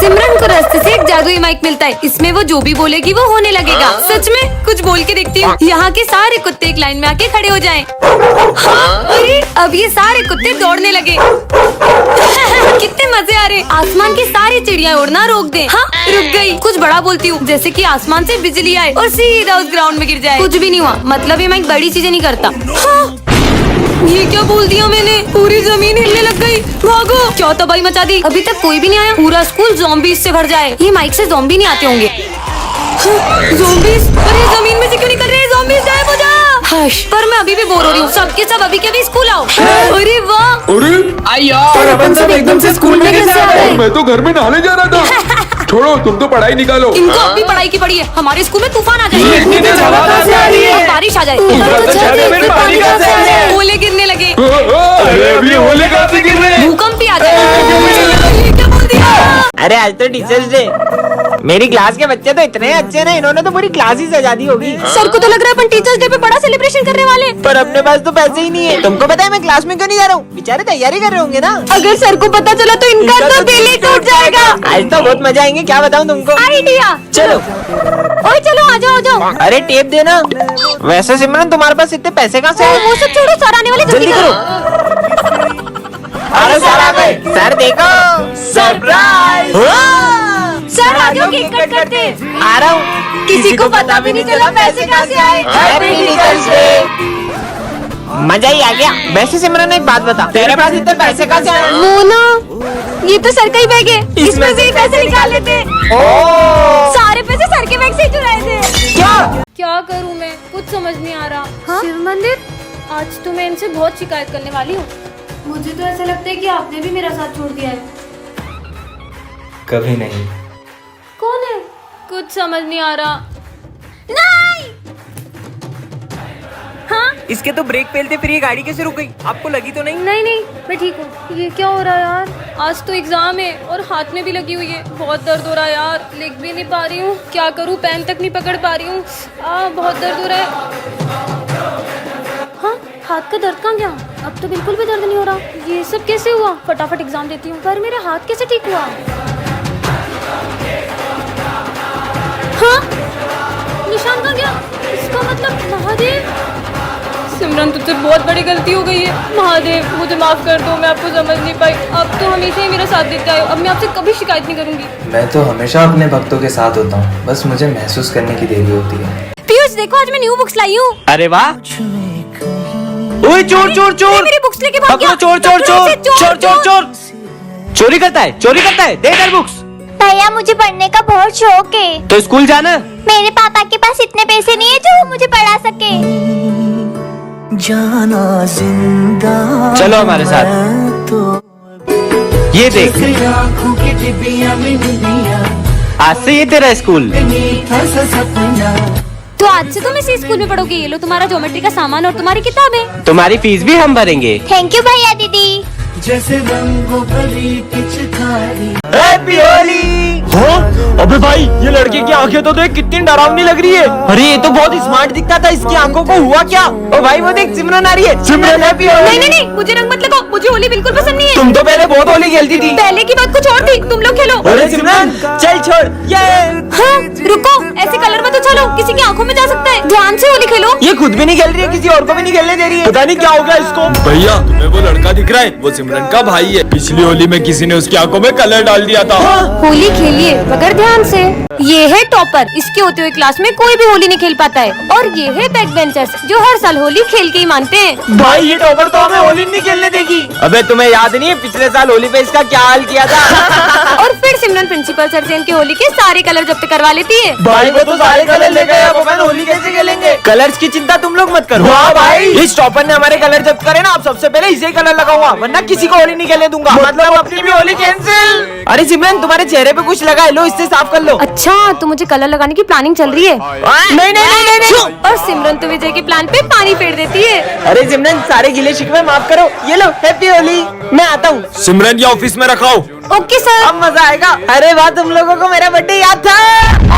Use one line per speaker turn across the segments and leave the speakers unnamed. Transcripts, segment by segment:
सिमरन को रास्ते से एक जादुई माइक मिलता है। इसमें वो जो भी बोलेगी वो होने लगेगा। सच में कुछ बोल के देखती हूँ। यहाँ के सारे कुत्ते एक लाइन में आके खड़े हो जाएं। हाँ, अरे अब ये सारे कुत्ते दौड़ने लगे। कितने मजे आ रहे। आसमान की सारी चिड़िया उड़ना रोक दे। हाँ, रुक गई। कुछ बड़ा बोलती हूँ, जैसे कि आसमान से बिजली आए और सीधा उस ग्राउंड में गिर जाए। कुछ भी नहीं हुआ, मतलब ये माइक बड़ी चीजें नहीं करता। हाँ, ये क्या बोल दिया मैंने? पूरी जमीन हिलने लग गई। भागो, क्या तबाही मचा दी। अभी तक कोई भी नहीं आया। पूरा स्कूल ज़ॉम्बीज़ से भर जाए। ये माइक से ज़ॉम्बी नहीं आते होंगे। ज़ॉम्बीज़, अरे जमीन में से क्यों निकल रहे हैं ज़ॉम्बीज़? गायब हो जा। हश, पर मैं अभी भी बोर हो रही हूँ। सबके सब अभी के अभी स्कूल आओ। अरे वाह,
अरे यार,
अपन सब एकदम से स्कूल में कैसे आ गए?
मैं तो घर में नहाने जा रहा था। छोड़ो, तुम तो पढ़ाई निकालो।
इनको अब भी पढ़ाई की पड़ी है। हमारे स्कूल में तूफान आ जाए, बारिश आ जाए, ओले गिरने लगे,
अरे अभी होली कहाँ से गिर रहे हैं?
भूकंप भी आ जाए। ये क्या बोल दिया?
अरे आज तो टीचर्स डे। मेरी क्लास के बच्चे तो इतने अच्छे ना, इन्होंने तो पूरी क्लास ही सजा दी होगी।
सर को तो लग रहा है अपन टीचर्स डे पे बड़ा सेलिब्रेशन करने वाले।
पर अपने पास तो पैसे ही नहीं है। तुमको पता है मैं क्लास में क्यों नहीं जा रहा हूँ? बेचारे तैयारी कर रहे होंगे ना।
अगर सर को पता चला तो इनका तो दिल ही टूट जाएगा।
आज तो बहुत मजा आएंगे, क्या बताऊँ तुमको।
आइडिया।
चलो,
ओए चलो, आ जाओ, आ जाओ।
अरे टेप देना। वैसे सिमरन तुम्हारे पास इतने पैसे कहाँ से आए?
वो सब छोड़ो, सर आने वाले,
जल्दी करो। अरे सर आ गए। सर देखो, सरप्राइज।
सर आ जाओ, केक कट करते।
आ रहा हूँ।
किसी को पता भी नहीं चला पैसे कहाँ से आए।
Happy teachers day. मजा ही आ गया। वैसे सिमरन एक बात बता, तेरे पास इतने पैसे कहाँ से आए?
मोना, ये तो सर का ही बैग है। इसमें से ही पैसे निकाल लेते। सारे पैसे सर के बैग से ही चुराए थे।
क्या करूं मैं, कुछ समझ नहीं आ रहा।
हाँ?
शिव मंदिर, आज तो मैं इनसे बहुत शिकायत करने वाली हूँ।
मुझे तो ऐसा लगता है कि आपने भी मेरा साथ छोड़ दिया है।
कभी नहीं।
कौन है? कुछ समझ नहीं आ रहा।
नहीं,
हाँ?
इसके तो ब्रेक फेल थे, फिर ये गाड़ी कैसे रुक गई? आपको लगी तो नहीं?
नहीं नहीं, मैं ठीक हूँ। ये क्या हो रहा है यार? आज तो एग्जाम है और हाथ में भी लगी हुई है। बहुत दर्द हो रहा है यार, लिख भी नहीं पा रही हूँ। क्या करूँ, पेन तक नहीं पकड़ पा रही हूँ। बहुत दर्द हो रहा है। हाँ, हाथ का दर्द कहाँ गया? अब तो बिल्कुल भी दर्द नहीं हो रहा। ये सब कैसे हुआ? फटाफट एग्जाम देती हूँ। पर मेरा हाथ कैसे ठीक हुआ? हाँ, निशान कहाँ गया? इसका मतलब महादेव। सिमरन, तुझसे बहुत बड़ी गलती हो गई है। महादेव, मुझे माफ कर दो, मैं आपको समझ नहीं पाई। अब तो हमेशा ही मेरा साथ देते आए हो। अब मैं आपसे कभी शिकायत नहीं करूंगी।
मैं तो हमेशा अपने भक्तों के साथ होता हूँ, बस मुझे महसूस करने की देरी होती है।
पीयूष देखो, आज मैं न्यू बुक्स लाई हूँ।
अरे वाह। ओए चोर चोर चोर,
मेरी बुक्स लेके भाग गया।
चोर चोर चोर चोर चोर चोर चोरी करता है, चोरी करता है। दे इधर बुक्स।
भैया, मुझे पढ़ने का बहुत शौक है।
तो स्कूल जाना।
मेरे पापा के पास इतने पैसे नहीं है जो वो मुझे पढ़ा सके।
जाना जिंदा
चलो हमारे साथ। ये देख,
आँखों की टिबिया में निबिया,
आज से ये तेरा स्कूल।
मीठा सा सपना।
तो आज से तुम इसी स्कूल में पढ़ोगे। ये लो तुम्हारा ज्योमेट्री का सामान और तुम्हारी किताबें।
तुम्हारी फीस भी हम भरेंगे।
थैंक यू भैया दीदी।
जैसे रंगों भरी पिचकारी।
हैप्पी होली। अबे भाई, ये लड़के की आंखें तो देख, कितनी डरावनी लग रही है। अरे ये तो बहुत स्मार्ट दिखता था, इसकी आंखों को हुआ क्या? ओ भाई, वो देख, सिमरन आ रही है। सिमरन, हैप्पी होली।
नहीं नहीं नहीं, मुझे रंग मत लगाओ। मुझे होली बिल्कुल पसंद नहीं है।
तुम तो पहले बहुत होली खेलती थी।
पहले की बात कुछ और थी, तुम लोग खेलो।
अरे सिमरन, चल छोड़। ये
हाँ, रुको, ऐसे कलर मत उछालो, किसी की आंखों में जा सकता है। ध्यान से होली खेलो।
ये खुद भी नहीं खेल रही है, किसी और को भी नहीं खेलने दे रही है। पता नहीं क्या हो गया इसको।
भैया, तुम्हें वो लड़का दिख रहा है? वो सिमरन का भाई है। पिछली होली में किसी ने उसकी आंखों में कलर डाल दिया था।
होली खेलिए मगर ध्यान से। ये है टॉपर, इसके होते हुए क्लास में कोई भी होली नहीं खेल पाता है। और ये है बैक बेंचर्स, जो हर साल होली खेल के ही मानते हैं।
भाई, ये टॉपर तो हमें होली नहीं खेलने देगी। अबे तुम्हें याद नहीं है पिछले साल होली पे इसका क्या हाल किया था?
और फिर सिमरन प्रिंसिपल सर से इनके होली के सारे कलर जब्त करवा लेती है।
भाई, वो तो सारे कलर ले गए, अब अपन होली कैसे खेलेंगे? कलर्स की चिंता तुम लोग मत करो। वाह भाई, इस टॉपर ने हमारे कलर जब्त करे ना, अब सबसे पहले इसे कलर लगाऊंगा, वरना किसी को होली नहीं खेलने दूंगा। मतलब अपनी भी होली कैंसिल। अरे सिमरन, तुम्हारे चेहरे पे कुछ लगा है, लो इससे साफ कर लो।
अच्छा, तो मुझे कलर लगाने की प्लानिंग चल रही है।
नहीं नहीं नहीं नहीं।
और सिमरन तो विजय के प्लान पे पानी फेर देती है।
अरे सिमरन, सारे गिले शिकवे माफ करो। ये लो, हैप्पी होली। मैं आता हूँ।
सिमरन, ये ऑफिस में रखाओ।
Okay sir.
अब मजा आएगा। अरे वाह, तुम लोगों को मेरा बर्थडे याद था।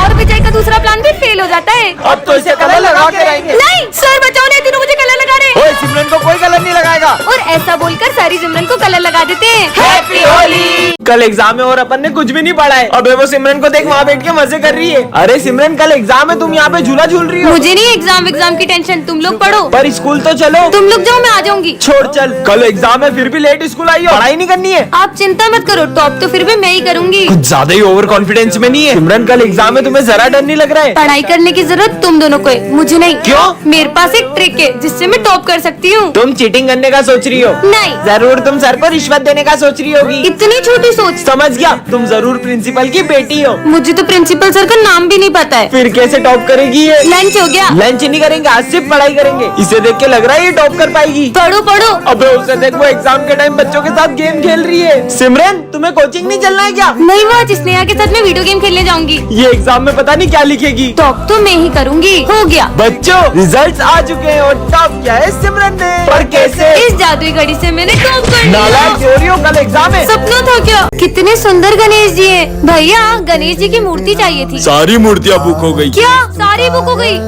और विजय का दूसरा प्लान भी फेल हो जाता है।
अब तो इसे कलर लगा के रहेंगे।
नहीं सर, बचाओ, नहीं तीनों मुझे कलर लगा रहे।
ओए सिमरन को कोई कलर नहीं लगाएगा।
और ऐसा बोलकर सारी जिमरन को कलर लगा देते हैं।
हैप्पी होली। कल एग्जाम है और अपन ने कुछ भी नहीं पढ़ा है। अबे वो सिमरन को देख वहाँ बैठ के मजे कर रही है। अरे सिमरन कल एग्जाम है, तुम यहाँ पे झूला झूल रही हो।
मुझे नहीं एग्जाम की टेंशन, तुम लोग पढ़ो।
पर स्कूल तो चलो।
तुम लोग जाओ, मैं आ जाऊंगी।
छोड़ चल, कल एग्जाम है फिर भी लेट स्कूल आई हो, पढ़ाई नहीं करनी है।
आप चिंता मत करो, टॉप तो फिर भी मैं ही करूंगी।
कुछ ज्यादा ही ओवर कॉन्फिडेंस में नहीं है। सिमरन कल एग्जाम है, तुम्हें जरा डर नहीं लग रहा है?
पढ़ाई करने की जरूरत तुम दोनों को है, मुझे नहीं।
क्यों?
मेरे पास एक ट्रिक है जिससे मैं टॉप कर सकती हूँ।
तुम चीटिंग करने का सोच रही हो?
नहीं।
जरूर तुम सर को रिश्वत देने का सोच रही होगी।
इतनी छोटी सोच।
समझ गया, तुम जरूर प्रिंसिपल की बेटी हो।
मुझे तो प्रिंसिपल सर का नाम भी नहीं पता है।
फिर कैसे टॉप करेगी ये?
लंच हो गया।
लंच नहीं करेंगे, आज सिर्फ पढ़ाई करेंगे। इसे देख के लग रहा है ये टॉप कर पाएगी।
पढ़ो पढ़ो।
अबे उसे देख, वो एग्जाम के टाइम बच्चों के साथ गेम खेल रही है। सिमरन तुम्हें कोचिंग नहीं चलना है क्या?
नहीं, वो आज स्नेहा के साथ मैं वीडियो गेम खेलने जाऊंगी।
ये एग्जाम में पता नहीं क्या लिखेगी।
टॉप तो मैं ही करूंगी। हो गया।
बच्चों रिजल्ट्स आ चुके हैं और टॉप किया है सिमरन ने। पर कैसे?
इस जादुई घड़ी से मैंने टॉप कर
नालायक
लिया।
चोरी हो, कल एग्जाम है।
सपना था क्या? कितने सुंदर गणेश जी हैं। भैया गणेश जी की मूर्ति चाहिए थी।
सारी मूर्तियाँ बुक हो गई।
क्या सारी बुक हो गई?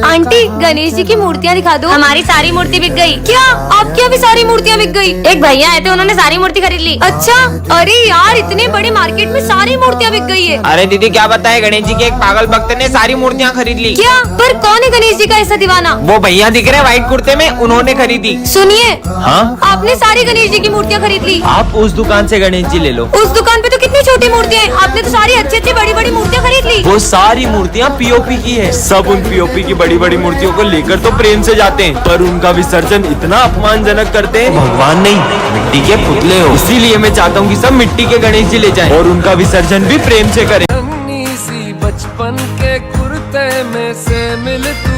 आंटी गणेश जी की मूर्तियाँ दिखा दो। हमारी सारी मूर्ति बिक गई। क्या आपकी भी सारी मूर्तियाँ बिक गई? एक भैया आए थे, उन्होंने सारी मूर्ति खरीद ली। अच्छा, अरे यार इतने बड़े मार्केट में सारी मूर्तियाँ बिक गई है।
अरे दीदी क्या बताए, गणेश जी के एक पागल भक्त ने सारी मूर्तियाँ खरीद ली।
क्या? पर कौन है गणेश जी का ऐसा दीवाना?
वो भैया दिख रहे व्हाइट कुर्ते में, उन्होंने खरीदी।
सुनिए,
हाँ
आपने सारी गणेश जी की मूर्तियाँ खरीद ली।
आप उस दुकान से गणेश जी ले लो।
उस दुकान पे तो कितनी छोटी मूर्तियाँ हैं, आपने तो सारी अच्छी अच्छी बड़ी बड़ी मूर्तियाँ खरीद ली।
वो सारी मूर्तियाँ पीओपी की है।
सब उन पीओपी की बड़ी बड़ी मूर्तियों को लेकर तो प्रेम से जाते हैं, पर उनका विसर्जन इतना अपमानजनक करते हैं।
भगवान नहीं, मिट्टी के पुतले हो।
इसीलिए मैं चाहता हूँ कि सब मिट्टी के गणेश जी ले जाएं और उनका विसर्जन भी प्रेम से करें।
सी बचपन के कुर्ते में से मिल तू,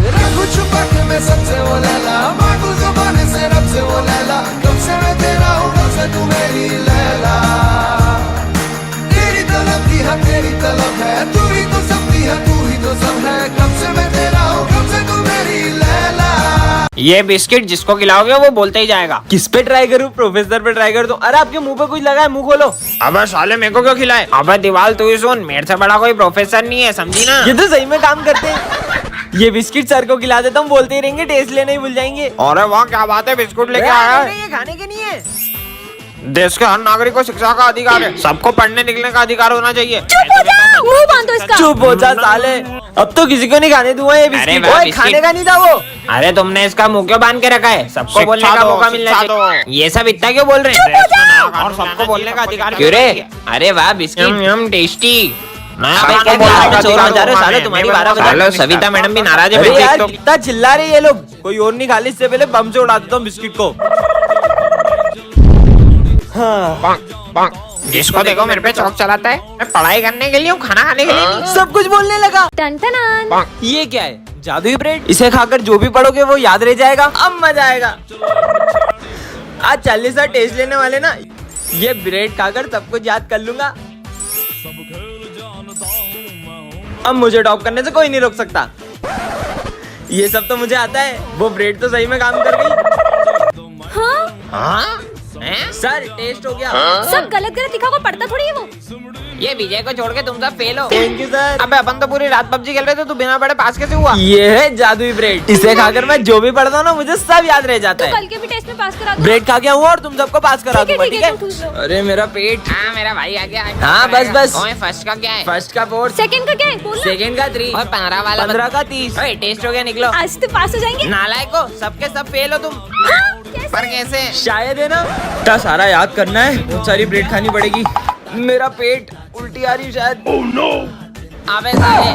रखूं छुपा के मैं सबसे वो लैला, मांगू ज़ुबान से रब से वो लैला, कब से मैं तेरा हूँ कब से तू मेरी लैला, तेरी तलब की हम तेरी तलब है, तू ही तो सब की है, तू ही तो सब है, कब से मैं तेरा हूँ कब से तू मेरी लैला।
ये बिस्किट जिसको खिलाओगे वो बोलते ही जाएगा। किस पे ट्राई करूँ? प्रोफेसर पे ट्राई कर दूं। अरे आपके मुंह पे कुछ लगा है, मुंह खोलो। अबे साले मेरे को क्यों खिलाए? अबे दीवाल तू ही सुन, मेरे से बड़ा कोई प्रोफेसर नहीं है, समझी ना? ये तो सही में काम करते हैं। ये बिस्किट सर को खिला देता हूँ, बोलते ही रहेंगे, टेस्ट लेने ही भूल जाएंगे। अरे वाह क्या बात है, बिस्कुट लेके आया है। ये खाने के नहीं है। देश के हर नागरिक को शिक्षा का अधिकार है, सबको पढ़ने लिखने का अधिकार होना चाहिए।
चुप हो जा, मुंह बांधो इसका।
चुप हो जा साले, अब तो किसी को नहीं खाने दूंगा ये बिस्किट। ओए खाने का नहीं था वो। अरे तुमने इसका मुंह क्यों बांध के रखा है? सबको बोलने का मौका मिलना चाहिए। ये सब इतना क्यों बोल रहे हैं? और सबको बोलने का अधिकार क्यों रे? अरे वाह बिस्किट टेस्टी। सविता मैडम भी नाराज है। कितना चिल्ला रहे ये लोग, कोई और नहीं खा ली, इससे पहले बम से उड़ा देता हूँ बिस्किट को। जिसको देखो मेरे पे चौक चलाता है। मैं पढ़ाई करने के लिए हूँ, खाना खाने के लिए नहीं। सब कुछ बोलने लगा।
टन-टन-टन।
ये क्या है? जादुई ब्रेड। इसे खाकर जो भी पढ़ोगे वो याद रह जाएगा। अब मजा आएगा। आज 40 टेस्ट लेने वाले ना, ये ब्रेड खाकर सब कुछ याद कर लूंगा। अब मुझे टॉप करने से कोई नहीं रोक सकता। ये सब तो मुझे आता है। वो ब्रेड तो सही में काम कर गई। हाँ? सर टेस्ट हो गया।
सब गलत गलत लिखा हुआ पढ़ता थोड़ी है वो।
ये विजय को छोड़ के तुम सब फेल हो। Thank you sir. अबे अपन तो पूरी रात पबजी खेल रहे थे, तू बिना पढ़े पास कैसे हुआ? ये है जादुई ब्रेड। इसे खाकर मैं जो भी पढ़ता हूँ ना, मुझे सब याद रह जाता है।
कल के भी टेस्ट में पास करा दूँ।
ब्रेड खा गया हूँ और तुम सबको पास करा दूंगा, ठीक है?
ठूस लो।
अरे मेरा पेट। हाँ मेरा भाई आ गया। हाँ बस। फर्स्ट का क्या है? फर्स्ट का 4,
सेकंड का क्या है? बोलो।
सेकंड का 3 और 15 वाला 15 का 30। टेस्ट हो गया, निकलो।
आज तो पास हो जाएंगे।
नालायक हो, सबके सब फेल हो तुम।
कैसे?
पर कैसे? शायद है ना, इतना सारा याद करना है, बहुत सारी ब्रेड खानी पड़ेगी। मेरा पेट उल्टी आ रही शायद। Oh no. अबे साले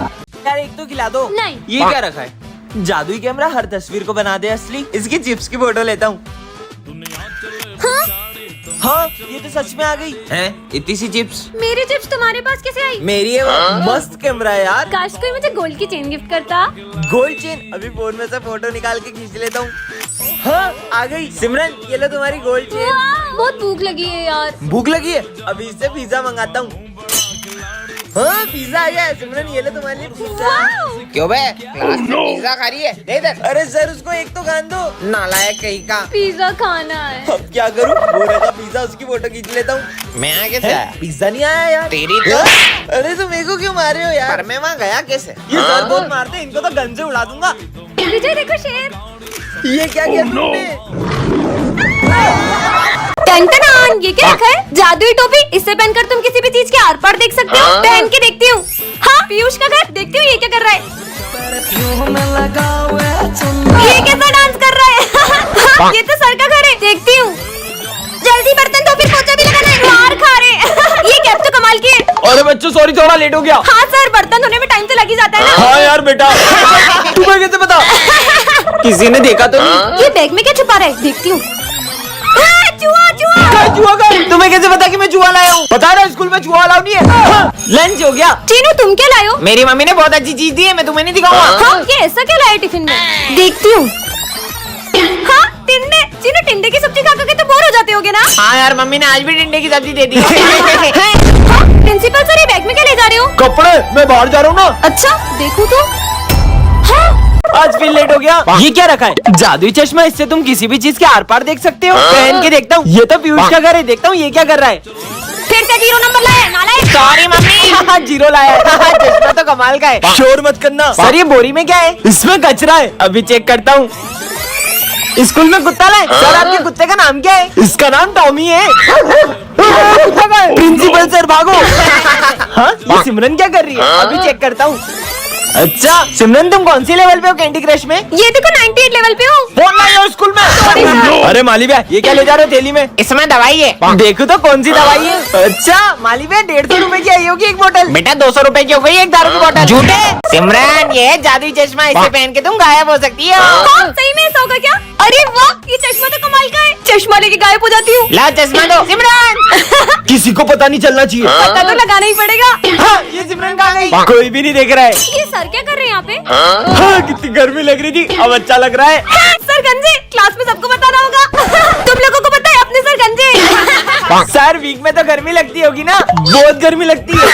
यार एक तो खिला दो।
नहीं।
ये क्या रखा है? जादुई कैमरा हर तस्वीर को बना दे असली। इसकी चिप्स की फोटो लेता हूँ। हाँ ये तो सच में आ गई है। इतनी सी चिप्स।
मेरी चिप्स तुम्हारे पास कैसे आई?
मेरी है वो। मस्त कैमरा है यार।
काश कोई मुझे गोल्ड की चेन गिफ्ट करता।
Gold chain? अभी फोन में से फोटो निकाल के खींच लेता हूँ। हाँ आ गई। सिमरन ये लो तुम्हारी गोल्ड चेन।
बहुत भूख लगी है यार।
भूख लगी है? अभी इससे पिज्जा मंगाता हूँ। हाँ पिज्जा आ गया है। सिमरन ये लो तुम्हारे लिए पिज्जा। क्यों बे क्लास में पिज्जा खा रही है? दे इधर। अरे सर उसको एक तो खान दो। नालायक कहीं का।
पिज्जा खाना है।
अब क्या करूं? बोल रहा था पिज्जा, उसकी फोटो खींच लेता हूँ। मैं आया कैसे आया? पिज्जा नहीं आया यार। तेरी तो। अरे तो मेरे को क्यों मार रहे हो यार? पर मैं वहाँ गया कैसे? ये सर बहुत मारते, इनको तो गन से उड़ा दूंगा।
विजय देखो शेर।
ये क्या किया तुमने?
टन ये क्या रखा है? जादुई टोपी। इससे पहनकर तुम किसी भी चीज के आर पार देख सकते हो। पहन के देखती हूँ। हाँ पीयूष का घर, देखती हूँ ये क्या कर रहा है। ये कैसा डांस कर रहा है? ये तो सर का घर है, देखती हूँ। जल्दी बर्तन धो, फिर पोछा भी लगाना है। मार खा रहे। ये कैप तो कमाल की है।
अरे बच्चों सॉरी, थोड़ा लेट हो गया।
हाँ सर, बर्तन धोने में टाइम तो लग ही जाता है ना।
हाँ यार बेटा। तुम्हें कैसे पता? किसी ने देखा तो नहीं?
ये बैग में क्या छुपा रहा है? देखती हूँ। चूहा
जुआ का? तुम्हें कैसे पता कि मैं जुआ लाया हूँ? पता है ना स्कूल में जुआ अलाउ नहीं है। लंच हो गया।
चीनू तुम क्या लाए हो?
मेरी मम्मी ने बहुत अच्छी चीज दी है, मैं तुम्हें नहीं दिखाऊंगा।
हाँ ये ऐसा क्या लाया टिफिन में? देखती हूँ। हाँ टिंडे। चीनू टिंडे की सब्जी खा के तो बोर हो जाते होगे ना?
हाँ यार मम्मी ने आज भी टिंडे की सब्जी दे दी।
हाँ, प्रिंसिपल सर ये बैग में क्या ले जा रहे हो?
कपड़े, मैं बाहर जा रहा हूँ ना।
अच्छा देखो तो। हाँ
आज फिर लेट हो गया। ये क्या रखा है? जादुई चश्मा, इससे तुम किसी भी चीज के आर पार देख सकते हो। पहन के देखता हूँ। ये तो पीयूष का घर है, देखता हूँ ये क्या कर रहा है।
फिर से 0 नंबर लाया नालायक।
Sorry mummy. 0 लाया है। चश्मा तो कमाल का है।
शोर मत करना।
सर ये बोरी में क्या है?
इसमें कचरा है।
अभी चेक करता हूँ। स्कूल में कुत्ता लाए। सर आपके कुत्ते का नाम क्या है?
इसका नाम टॉमी है।
प्रिंसिपल सर भागो। हाँ ये सिमरन क्या कर रही है? अभी चेक करता हूँ। अच्छा सिमरन तुम कौन सी लेवल पे हो कैंडी क्रश में?
ये देखो 98 लेवल पे हूँ।
फोन लाई हो स्कूल में।
अरे माली भैया, ये क्या ले जा रहे हो थैली में?
इसमें दवाई है। देखो तो कौन सी दवाई है? अच्छा माली भैया 150 रुपए की आई होगी एक बोतल। बेटा 200 रुपए की हो गई एक दारू की बोतल। झूठे। सिमरन ये है जादुई चश्मा, इसे पहन के तुम गायब हो सकती हो।
हाँ सही में ऐसा होगा क्या? अरे वाह ये चश्मा तो कमाल का है। चश्मा लेके गायब हो जाती हूँ।
ला चश्मा दो सिमरन।
किसी को पता नहीं चलना चाहिए।
पता तो लगाना ही पड़ेगा।
हाँ, ये सिमरन कहाँ गई?
कोई भी नहीं देख रहा है।
ये सर क्या कर रहे हैं यहाँ पे?
हाँ, कितनी गर्मी लग रही थी, अब अच्छा लग रहा है।
सर गंजे, क्लास में सबको बताना होगा। तुम लोगों को पता है अपने सर गंजे।
सर वीक में तो गर्मी लगती होगी ना? बहुत गर्मी लगती है।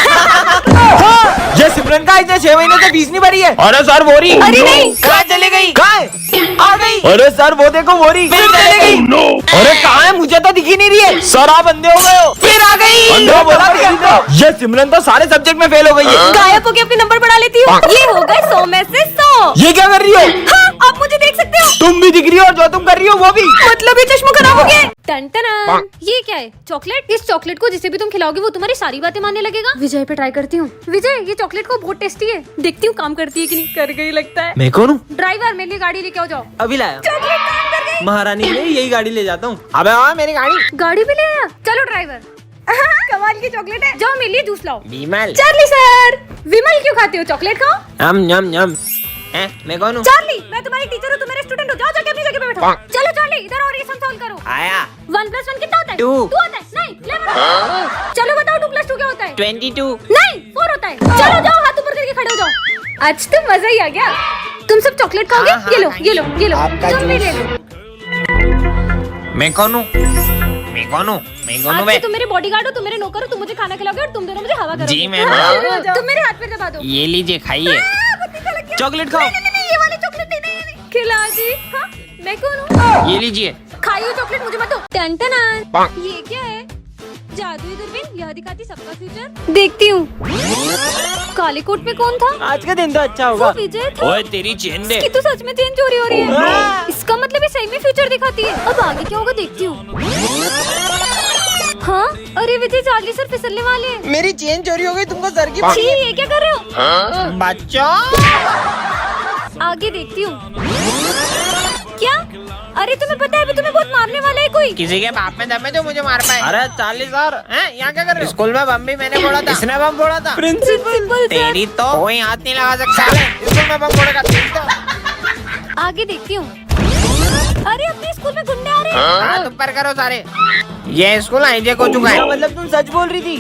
हाँ, ये सिमरन का इतने 6 महीने से फीस नहीं भरी है।
अरे सर बोरी।
अरे नहीं।
कहाँ चले गई? कहाँ है? आ गई। अरे सर वो देखो बोरी फिर चले गई। अरे कहाँ है? मुझे तो दिखी नहीं रही है। सर आप अंधे हो गए हो। फिर आ गई।
अंधे बोला तो।
ये सिमरन तो सारे सब्जेक्ट में फेल हो गई है।
गायब होके अपने नंबर बढ़ा लेती हूँ। ये हो गए 100 में से 100।
ये क्या कर रही हो?
हाँ आप मुझे देख सकते हो।
तुम भी दिख रही हो और जो तुम कर रही हो वो भी।
मतलब ये चश्मा खराब हो गया।
टन ये क्या है? चॉकलेट। इस चॉकलेट को जिसे भी तुम खिलाओगे वो तुम्हारी सारी बातें मानने लगेगा। विजय पे ट्राई करती हूँ। विजय ये चॉकलेट को बहुत टेस्टी है। देखती हूँ काम करती है कि नहीं। कर गई लगता है।
मैं कौन हूँ?
ड्राइवर मेरे लिए गाड़ी लेके आओ जाओ।
अभी लाया।
चॉकलेट काम कर गई।
महारानी के लिए यही गाड़ी ले जाता हूँ। अबे हाँ मेरी गाड़ी।
गाड़ी भी ले आया। चलो ड्राइवर। कमाल की चॉकलेट है। जाओ मेरे लिए जूस लाओ।
विमल।
Charlie sir. विमल क्यों खाते हो? चॉकलेट खाओ।
यम मैं कौन हूँ?
चार्ली मैं तुम्हारी टीचर हूँ, तुम मेरे स्टूडेंट हो। जाओ जाके अपनी जगह पे बैठो। चलो चार्ली इधर और ये सम सॉल्व करो।
आया
1+1 कितना होता है?
2
होता है। नहीं 11। चलो बताओ 2+2 क्या होता है?
22।
नहीं 4 होता है। चलो जाओ हाथ ऊपर करके खड़े हो जाओ। आज तो मजा ही आ गया। तुम सब चॉकलेट खाओगे?
हाँ,
ये लो ये लो ये लो।
आपका
तुम भी
जूस।
ले लो।
मैं कौन हूँ?
आज से तुम मेरे बॉडीगार्ड हो, तुम मेरे नौकर हो, तुम मुझे खाना खिलाओगे और तुम दोनों मुझे हवा करोगे।
जी, मैम।
तुम मेरे हाथ पे दबा दो।
ये लीजिए खाइए। चॉकलेट खाओ।
नहीं ये वाली चॉकलेट नहीं। खिला दी। हाँ मैं कौन हूँ?
ये लीजिए।
खाइए चॉकलेट मुझे मत दो। टन ये क्या है? जादुई दूरबीन, यह दिखाती सबका फ्यूचर। देखती हूँ। काले कोट में कौन था?
आज का दिन तो अच्छा
वो
होगा।
विजय था।
ओए तेरी चेन दे।
इसकी तो सच में चेंज हो रही है। इसका मतलब ये सही में फ्यूचर दिखाती है। अब आगे क्या होगा देखती हूँ। हाँ अरे विजय चार्ली सर फिसलने वाले हैं।
मेरी चेन चोरी हो गई, तुमको सर की
छी ये क्या कर रहे हो?
बच्चों
आगे देखती हूँ। क्या? अरे तुम्हें पता है अभी तुम्हें बहुत मारने वाला है कोई।
किसी के बाप में दम है जो मुझे मार पाए? अरे चार्ली सर यहाँ क्या कर रहे हो? स्कूल में बम भी मैंने फोड़ा था। इसने बम फोड़ा था।
प्रिंसिपल
तेरी तो कोई हाथ नहीं लगा सकता है। स्कूल में बम फोड़ेगा तो।
आगे देखती हूँ। अरे अपने स्कूल में गुंडे आ रहे हैं।
हाथ ऊपर करो सारे। ये स्कूल हाईजैक हो चुका है। मतलब तुम सच बोल रही थी?